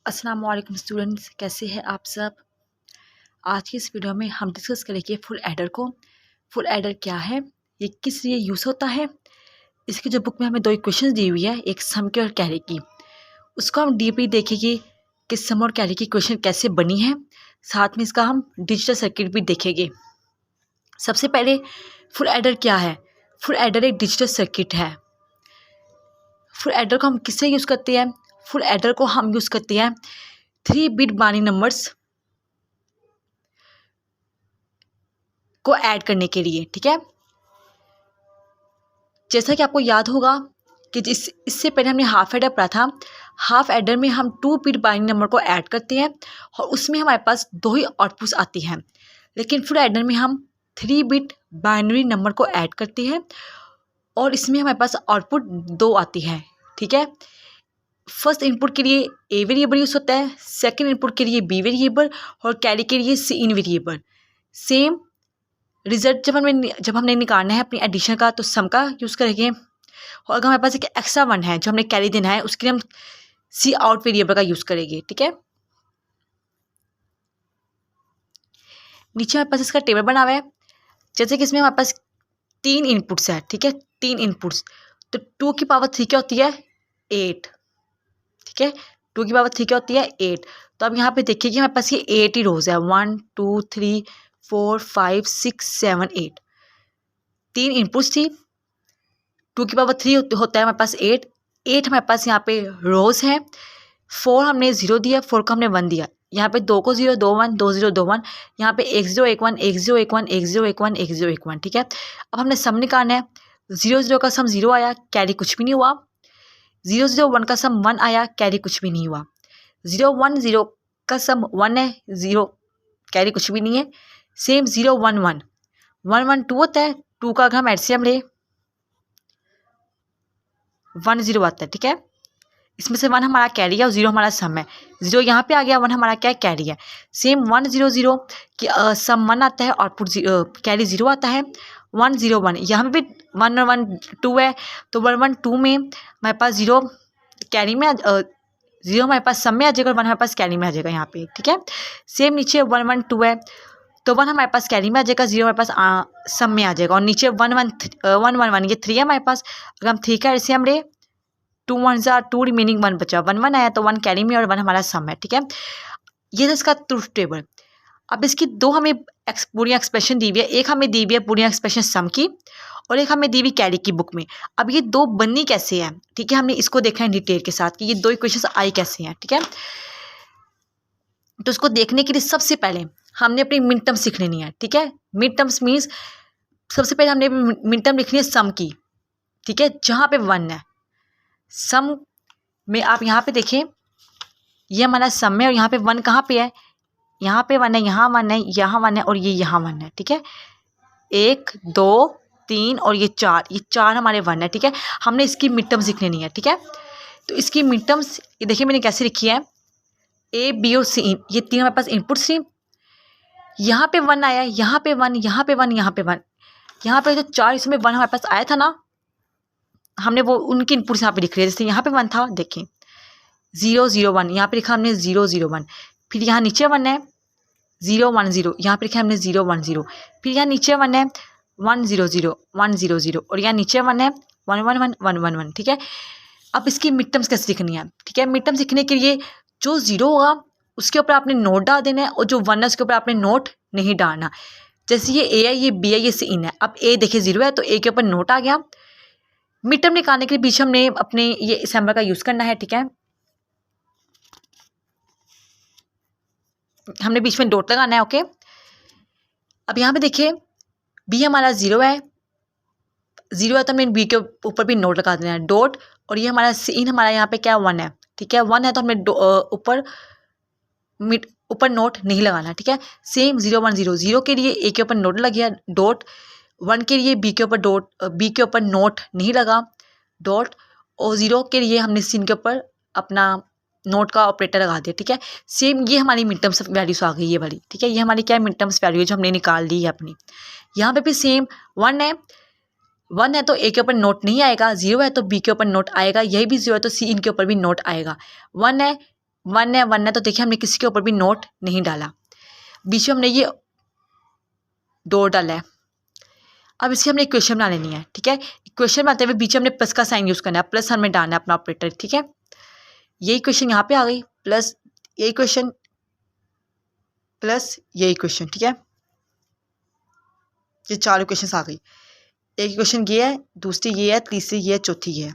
अस्सलाम वालेकुम स्टूडेंट्स, कैसे हैं आप सब। आज की इस वीडियो में हम डिस्कस करेंगे फुल एडर को। फुल एडर क्या है, ये किस लिए यूज़ होता है। इसकी जो बुक में हमें दो इक्वेशन दी हुई है, एक सम की और कैरी की। उसको हम डीपली देखेंगे कि सम और कैरी की इक्वेशन कैसे बनी है। साथ में इसका हम डिजिटल सर्किट भी देखेंगे। सबसे पहले फुल एडर क्या है। फुल एडर एक डिजिटल सर्किट है। फुल एडर को हम किससे यूज़ करते हैं। फुल एडर को हम यूज़ करते हैं 3 बिट बाइनरी नंबर्स को ऐड करने के लिए। ठीक है, जैसा कि आपको याद होगा कि इससे पहले हमने हाफ एडर पढ़ा था। हाफ एडर में हम 2 बिट बाइनरी नंबर को ऐड करते हैं और उसमें हमारे पास 2 ही आउटपुट्स आती हैं। लेकिन फुल एडर में हम 3 बिट बाइनरी नंबर को ऐड करते हैं और इसमें हमारे पास आउटपुट 2 आती है। ठीक है, फर्स्ट इनपुट के लिए ए वेरिएबल यूज़ होता है, सेकेंड इनपुट के लिए बी वेरिएबल और कैरी के लिए सी इन वेरिएबल। सेम रिजल्ट जब हमने निकालना है अपनी एडिशन का तो सम का यूज़ करेंगे। और अगर हमारे पास एक एक्स्ट्रा वन है जो हमने कैरी देना है, उसके लिए हम सी आउट वेरिएबल का यूज़ करेंगे। ठीक है, नीचे हमारे पास इसका टेबल बना हुआ है। जैसे कि इसमें हमारे पास 3 इनपुट्स है। ठीक है, 3 इनपुट्स, तो 2 की पावर 3 क्या होती है 8। ठीक है, 2 की पावर 3 क्या होती है 8। तो अब यहाँ पे देखिए कि हमारे पास ये 8 ही रोज है, 1 2 3 4 5 6 7 8। 3 इनपुट्स थी, 2 की पावर 3 होता है हमारे पास 8 हमारे पास यहाँ पे रोज है। 4 हमने 0 दिया, 4 को हमने 1 दिया। यहाँ पे 2 को 0 2 1 2 0 2 1। यहाँ पे 1 0 1 1 1 0 1 1 1 0 1 1 1 0 1 1। ठीक है, अब हमने सम निकालना है। 0 0 का सम 0 आया, कैरी कुछ भी नहीं हुआ। 0 0 1 का सम 1 आया, कैरी कुछ भी नहीं हुआ। 0 1 0 का सम 1 है, 0 कैरी कुछ भी नहीं है। सेम 0 1 1 1 1 2 होता है, 2 का अगर हम एलसीएम ले 1 0 आता है। ठीक है, इसमें से 1 हमारा कैरी है और 0 हमारा सम है। 0 यहाँ पे आ गया, 1 हमारा क्या है कैरी है। सेम 1 0 0 की सम 1 आता है, आउटपुट कैरी 0 आता है। 1 0 1 यहाँ पे भी 1 और 1 2 है, तो 1 1 2 में हमारे पास 0 कैरी में 0 हमारे पास सम में आ जाएगा और 1 हमारे पास कैरी में आ जाएगा यहाँ पे। ठीक है, सेम नीचे 1 1 2 है, तो 1 हमारे पास कैरी में आ जाएगा, 0 हमारे पास सम में आ जाएगा। और नीचे 1 1 1 1 1 ये 3 है हमारे पास। अगर हम 3 का एलसीएम ले 2 1 2 रिमेनिंग 1 बचा, 1 1 आया तो 1 कैरी में और 1 हमारा सम है। ठीक है, ये था इसका ट्रूथ टेबल। अब इसकी दो हमें पूरी एक्सप्रेशन दी हुई है। एक हमें दी हुई है पूरी एक्सप्रेशन सम की और एक हमें दी हुई कैरी की बुक में। अब ये दो बननी कैसे है, ठीक है, हमने इसको देखा है डिटेल के साथ कि ये दो इक्वेशंस आई कैसे हैं। ठीक है, तो इसको देखने के लिए सबसे पहले हमने अपनी मिड टर्म सीख लेनी है। ठीक है, मिड टर्म्स मीन्स सबसे पहले हमने मिड टर्म लिखनी है सम की। ठीक है, जहाँ पे 1 है सम में, आप यहाँ पे देखें ये हमारा सम है और यहाँ पे 1 कहाँ पे है, यहाँ पे 1 है, यहाँ 1 है, यहाँ 1 है और ये यहाँ 1 है। ठीक है, 1 2 3 और ये 4 हमारे 1 है। ठीक है, हमने इसकी मिड टर्म्स लिख लेनी है। ठीक है, तो इसकी मिड टर्म्स ये देखिए मैंने कैसे लिखी है, ए बी और सी, ये 3 हमारे पास इनपुट्स थी। यहाँ पे 1 आया, यहाँ पे 1, यहाँ पे 1, यहाँ पे 1, यहाँ पे जो 4 इसमें 1 हमारे पास आया था ना, हमने वो उनके इनपुट्स यहाँ पे लिख रहे हैं। जैसे यहाँ पे 1 था, देखें 0 0 1, यहाँ पे लिखा हमने 0 0 1। फिर यहाँ नीचे 1 है 0 1 0, यहाँ पे लिखा हमने 0 1 0। फिर यहाँ नीचे 1 है 1 0 0 1 0 0 और यहाँ नीचे 1 है 1 1 1 1 1 1। ठीक है, अब इसकी मिड टर्म्स कैसे लिखनी है। ठीक है, मिड टर्म लिखने के लिए जो 0 होगा उसके ऊपर आपने नोट डाल देना है और जो 1 है उसके ऊपर आपने नोट नहीं डालना। जैसे ये ए है, ये बी है, ये सी इन है। अब ए देखिए 0 है तो ए के ऊपर नोट आ गया। मिड टर्म निकालने के लिए बीच हमने अपने ये असेंबल का यूज़ करना है। ठीक है, हमने बीच में डॉट लगाना है। ओके, अब यहाँ पे देखिए बी हमारा 0 है, 0 है तो हमने बी के ऊपर भी नोट लगा देना है डॉट। और ये हमारा सी इन हमारा यहाँ पे क्या 1 है। ठीक है, 1 है तो हमने ऊपर नोट नहीं लगाना। ठीक है, सेम 0 1 0 0 के लिए ए के ऊपर नोट लग गया डॉट, 1 के लिए बी के ऊपर नोट नहीं लगा डॉट, और 0 के लिए हमने सी इन के ऊपर अपना नोट का ऑपरेटर लगा दिया। ठीक है, सेम ये हमारी मिड टर्म्स वैल्यूज आ गई ये वाली। ठीक है, ये हमारी क्या है मिड टर्म्स वैल्यू जो हमने निकाल ली है अपनी। यहाँ पे भी सेम 1 है तो ए के ऊपर नोट नहीं आएगा, 0 है तो बी के ऊपर नोट आएगा, यही भी 0 है तो सी इन के ऊपर भी नोट आएगा। 1 है वन है तो देखिए हमने किसी के ऊपर भी नोट नहीं डाला, बीच में हमने ये डॉट डाला है। अब इसकी हमने इक्वेशन बना लेनी है, ठीक है। इक्वेशन बनाते हुए बीच में हमने प्लस का साइन यूज़ करना है, प्लस हमें डालना है अपना ऑपरेटर, ठीक है। ये इक्वेशन यहाँ पे आ गई, प्लस ये इक्वेशन प्लस ये इक्वेशन, ठीक है। ये 4 इक्वेशन आ गई। एक इक्वेशन ये है, दूसरी ये है, तीसरी ये है, चौथी ये है,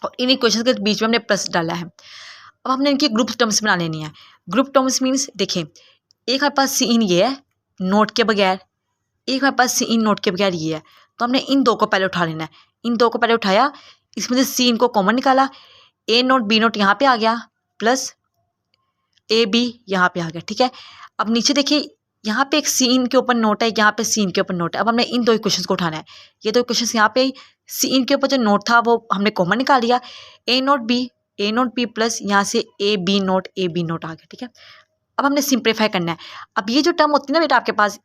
और इन इक्वेशन के बीच में हमने प्लस डाला है। अब हमने इनकी ग्रुप टर्म्स बना लेनी है। ग्रुप टर्म्स मीन्स देखें, एक हमारे पास सी इन ये है नोट के बगैर, एक हमारे पास सी इन नोट के बगैर ये है, तो हमने इन दो को पहले उठा लेना है। इन दो को पहले उठाया, इसमें से सी इन को कॉमन निकाला, ए नोट बी नोट यहाँ पे आ गया, प्लस ए बी यहाँ पे आ गया, ठीक है। अब नीचे देखिए, यहाँ पे एक सी इन के ऊपर नोट है, यहाँ पे सी इन के ऊपर नोट है। अब हमने इन दो इक्वेशंस को उठाना है। ये दो इक्वेशंस यहाँ पे सी इन के ऊपर जो नोट था वो हमने कॉमन निकाल लिया, ए नोट बी प्लस यहाँ से ए बी नोट आ गया, ठीक है। अब हमने सिंप्लीफाई करना है। अब ये जो टर्म होती है ना बेटा आपके पास,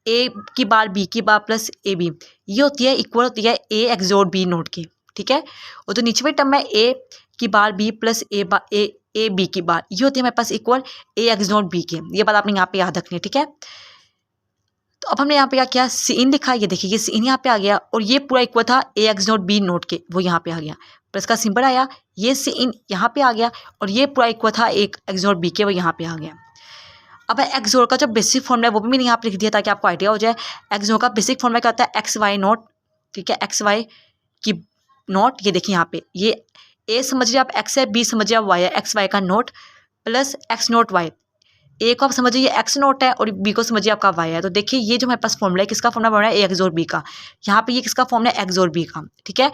ए की बार बी की बार प्लस ए बी, ये होती है इक्वल होती है ए एक्सोर बी नोट की, ठीक है। और जो नीचे वाली टर्म है ए की bar B plus A B की बार, ये होती है हमारे पास इक्वल ए एक्सोर बी के। ये बात आपने यहाँ पे याद रखनी है, ठीक है। तो अब हमने यहाँ पे क्या किया, सी इन लिखा, ये देखिए ये सी इन यहाँ पे आ गया, और ये पूरा इक्वल था ए एक्सोर बी नोट के, वो यहाँ पे आ गया, प्लस का सिंबल आया, ये सी इन यहाँ पे आ गया, और ये पूरा इक्वल था एक एक्सोर बी के, वो यहाँ पे आ गया। अब एक्सोर का जो बेसिक फॉर्मूला है वो भी मैंने यहाँ पे लिख दिया ताकि आपको आइडिया हो जाए। एक्सोर का बेसिक फॉर्मूला क्या होता है, एक्स वाई नोट, ठीक है, एक्स वाई की नोट, ये देखिए यहाँ पे ये ए समझिए आप एक्स है, बी समझिए आप वाई है, एक्स वाई का not plus X not Y, A को आप समझिए ये एक्स नोट है और बी को समझिए आपका वाई है। तो देखिए ये जो हमारे पास फॉर्मूला है, किसका फॉर्मूला बन रहा है, ए एक्स और बी का, यहाँ पे ये किसका फॉर्मूला है, एक्स और बी का, ठीक है।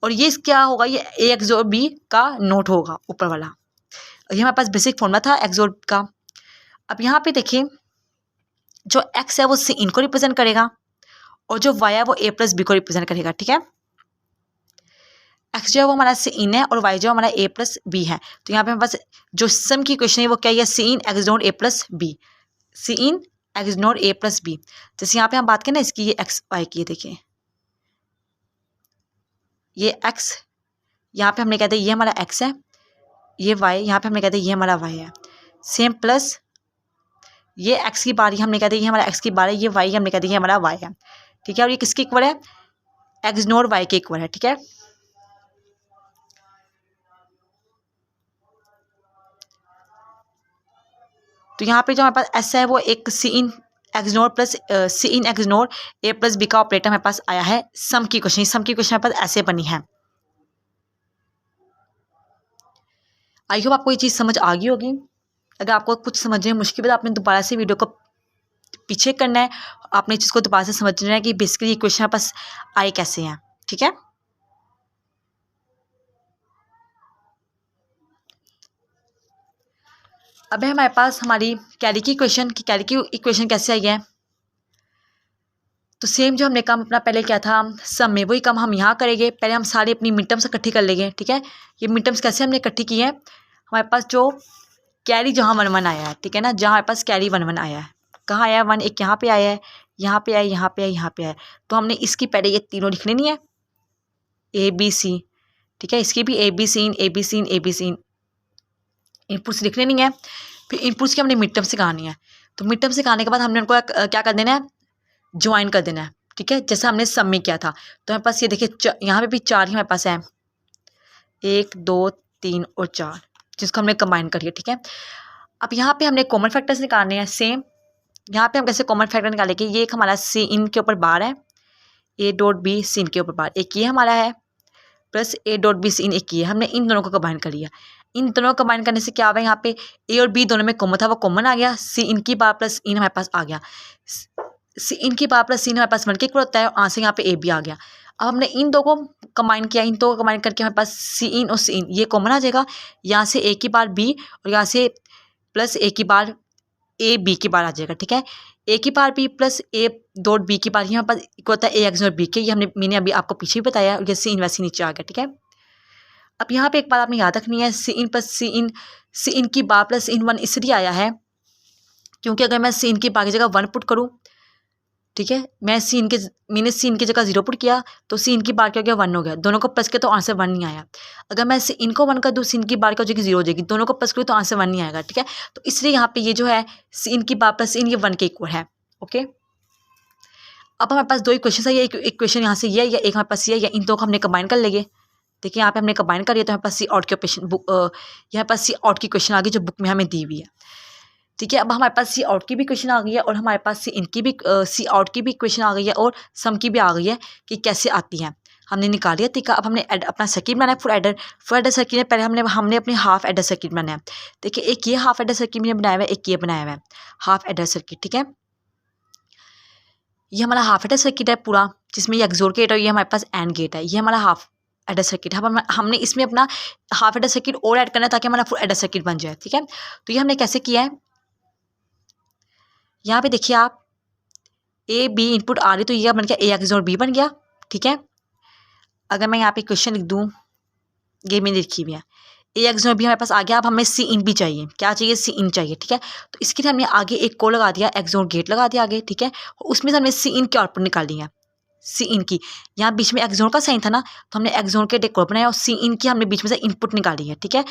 और ये क्या होगा, ये ए एक्स और बी का नोट होगा ऊपर वाला, ये हमारे पास बेसिक फॉर्मूला था एक्स और का। अब यहाँ पे देखिए जो एक्स है वो सी इन को रिप्रेजेंट करेगा, और जो वाई है वो ए प्लस बी को रिप्रेजेंट करेगा, ठीक है। एक्स जो है वो हमारा सी इन है और वाई जो हमारा ए प्लस बी है। तो यहाँ पे हमारे पास जो सम की क्वेश्चन है वो क्या है, सी इन एक्स नोट ए प्लस बी, सी इन एक्स नोट ए प्लस बी। जैसे यहाँ पे हम बात करें ना इसकी, ये एक्स वाई की, देखिए ये एक्स, यहाँ पे हमने कहते हैं ये हमारा एक्स है, ये वाई यहाँ पे हमने कहते हैं ये हमारा वाई है, सेम प्लस ये एक्स की बारी हमने कहते हैं ये हमारा एक्स की बारी है, ये वाई हमने कहते हैं ये हमारा वाई है, ठीक है। और ये किसके इक्वल है, एक्स नोट वाई के इक्वल है, ठीक है। तो यहाँ पे जो हमारे पास एस है वो एक सी इन एक्स नोट प्लस सी इन एक्स नोट ए प्लस बी का ऑपरेटर हमारे पास आया है। सम की क्वेश्चन हमारे पास ऐसे बनी है। आई होप आपको ये चीज़ समझ आ गई होगी। अगर आपको कुछ समझने में मुश्किल है तो आपने दोबारा से वीडियो को पीछे करना है, आपने इस चीज़ को दोबारा से समझना है कि बेसिकली ये क्वेश्चन हमारे पास आए कैसे हैं, ठीक है। अब है हमारे पास हमारी कैरी की इक्वेशन कैसे आई है। तो सेम जो हमने काम अपना पहले किया था सम में, वही काम हम यहाँ करेंगे। पहले हम सारी अपनी मिड टर्म्स इकट्ठी कर लेंगे, ठीक है। ये मिड टर्म्स कैसे हमने इकट्ठी की है, हमारे पास जो कैरी जहाँ 1 1 आया है, ठीक है ना, जहाँ हमारे पास कैरी 1 1 आया है, कहाँ आया है 1, एक यहाँ पे आया है, यहाँ पे आया, यहाँ पे आया, यहाँ पे आया। तो हमने इसकी पहले ये तीनों लिख लेनी है, ए बी सी, ठीक है। इसकी भी A B C in inputs लिख लेनी है। फिर इनपुट्स की हमने मिड टर्म से कहानी है। तो मिड टर्म से कहाने के बाद हमने उनको क्या कर देना है, ज्वाइन कर देना है, ठीक है, जैसा हमने सम में किया था। तो हमारे पास ये देखिए यहाँ पे भी 4 ही हमारे पास है, 1 2 3 और 4, जिसको हमने कंबाइन करिए, ठीक है। अब यहाँ पे हमने कॉमन फैक्टर्स निकालने हैं। सेम यहाँ पे हम कैसे कॉमन फैक्टर निकालेंगे, ये एक हमारा सी इन के ऊपर बार है, ए डॉट बी सी इन के ऊपर बार, एक ये हमारा है, plus A dot B C in एक ये, हमने इन दोनों को कंबाइन कर लिया। इन दोनों को कंबाइन करने से क्या हुआ, यहाँ पे ए और बी दोनों में कॉमन था, वो कॉमन आ गया, सी इन की बार प्लस इन हमारे पास आ गया, सी इन की बार प्लस सी इन हमारे पास 1 के इक्वल होता है, और से यहाँ पे ए बी आ गया। अब हमने इन दो को कंबाइन किया, इन दो को कंबाइन करके हमारे पास सी इन और सी इन ये कॉमन आ जाएगा, यहाँ से ए की बार बी और यहाँ से प्लस ए की बार ए बी की बार आ जाएगा, ठीक है। ए की bar B plus A dot B की बार यहाँ पर इक्वल होता है ए एक्स और बी के, ये मैंने अभी आपको पीछे भी बताया, और ये सी इन वैसे नीचे आ गया, ठीक है। अब यहाँ पे एक बात आपने याद रखनी है, सी इन प्लस सी इन की बार प्लस इन 1 इसलिए आया है क्योंकि अगर मैं सी इन की बार की जगह 1 पुट करूँ, ठीक है। मैंने सी इन की जगह 0 पुट किया तो सी इन की बार क्या हो गया 1 हो गया, दोनों को प्लस किया तो आंसर 1 नहीं आया। अगर मैं सी इन को 1 कर दूँ, सी इन की बार क्या हो जाएगी 0 हो जाएगी, दोनों को प्लस करूँ तो आंसर 1 नहीं आएगा। ठीक है, तो इसलिए यहाँ पे ये जो है सी इन की बार प्लस सी इन ये 1 के इक्वल है। ओके, अब हमारे पास 2 इक्वेशन है, एक इक्वेशन यहाँ से ये है या एक हमारे पास ये है, या इन दो को हमने कंबाइन कर लेंगे। देखिए यहाँ पे हमने कंबाइन कर लिया तो हमारे पास सी आउट की क्वेश्चन यहाँ पास सी आउट की क्वेश्चन आ गई जो बुक में हमें दी हुई है। ठीक है, अब हमारे पास सी आउट की भी क्वेश्चन आ गई है और हमारे पास सी इनकी भी सी आउट की भी क्वेश्चन आ गई है और सम की भी आ गई है कि कैसे आती हैं, हमने निकाल लिया। ठीक है, अब हमने अपना सर्किट बनाया फुल एडर सर्किट है। पहले हमने अपनी हाफ एडर सर्किट बनाया। देखिए एक ये हाफ एडर सर्किट मैंने बनाया हुआ है, एक ये बनाया हुआ है हाफ एडर सर्किट। ठीक है, ये हमारा हाफ एडर सर्किट है पूरा, जिसमें ये एक्सोर गेट और ये हमारे पास एंड गेट है। ये हमारा हाफ एडर सर्किट है। अब हमने इसमें अपना हाफ एडर सर्किट और ऐड करना है ताकि हमारा फुल एडर सर्किट बन जाए। ठीक है, तो ये हमने कैसे किया है, यहाँ पे देखिए आप ए बी इनपुट आ रही तो ये बन गया ए एक्स और बी बन गया। ठीक है, अगर मैं यहाँ पे क्वेश्चन लिख दूँ, ये मैंने लिखी हुई है ए एक्स और बी हमारे पास आ गया। अब हमें सी इन भी चाहिए, क्या चाहिए, सी इन चाहिए। ठीक है, तो इसके लिए हमने आगे एक को लगा दिया, एक्स और गेट लगा दिया आगे। ठीक है, उसमें से हमने सी इन की आउटपुट निकाली है, सी इन की। यहाँ बीच में एक्सोन का साइन था ना, तो हमने एक्सोन के डेकोर बनाया और सी इन की हमने बीच में से इनपुट निकाली है। ठीक है,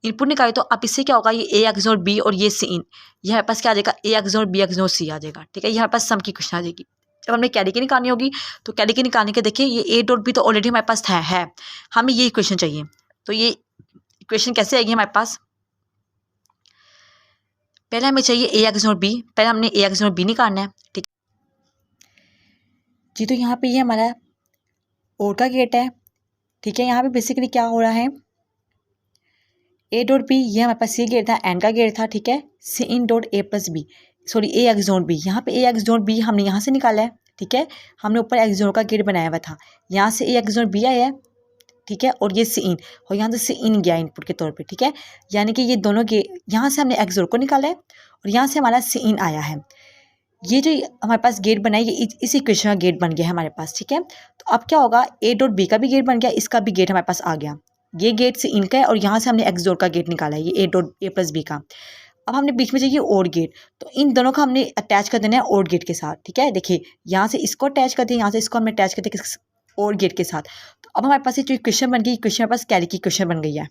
इनपुट निकाली तो अब इससे क्या होगा, ये ए एक्सोन बी और ये सी इन, ये हमारे पास क्या आ जाएगा, ए एक्सोन बी एक्सोन सी आ जाएगा। ठीक है, ये हमारे पास सम की क्वेश्चन आ जाएगी। जब हमने कैरी की निकालनी होगी तो कैरी की निकालने के देखिए ये ए डॉट बी तो ऑलरेडी हमारे पास है, हमें ये इक्वेशन चाहिए। तो ये इक्वेशन कैसे आएगी हमारे पास, पहले हमें चाहिए ए एक्सोन बी, पहले हमने ए एक्सोन बी निकालना है। ठीक जी, तो यहाँ पे ये हमारा और का गेट है। ठीक है, यहाँ पे बेसिकली क्या हो रहा है, ए डॉट बी ये हमारे पास सी गेट था, एन का गेट था। ठीक है, C in dot A plus B, sorry A X dot B, यहाँ पे ए एक्स डॉट बी हमने यहाँ से निकाला है। ठीक है, हमने ऊपर एक्स डॉट का गेट बनाया हुआ था, यहाँ से ए एक्स डॉट बी आया है। ठीक है, और ये सी इन और यहाँ से सी इन गया इनपुट के तौर पे। ठीक है, यानी कि ये दोनों गेट, यहाँ से हमने एक्स डॉट को निकाला है और यहाँ से हमारा सी इन आया है। ये जो हमारे पास गेट बना है ये इसी इक्वेशन का गेट बन गया है हमारे पास। ठीक है, तो अब क्या होगा, ए डॉट बी का भी गेट बन गया, इसका भी गेट हमारे पास आ गया। ये गेट से इनका है और यहाँ से हमने एक्स डॉट का गेट निकाला है, ये A dot A plus B का। अब हमने बीच में चाहिए और गेट, तो इन दोनों को हमने अटैच कर देना है और गेट के साथ। ठीक है, देखिए यहाँ से इसको अटैच कर दिया, यहाँ से इसको हमने अटैच कर दिया और गेट के साथ। तो अब हमारे पास ये जो इक्वेशन बन गई, इक्वेशन हमारे पास कैरी की इक्वेशन बन गई है।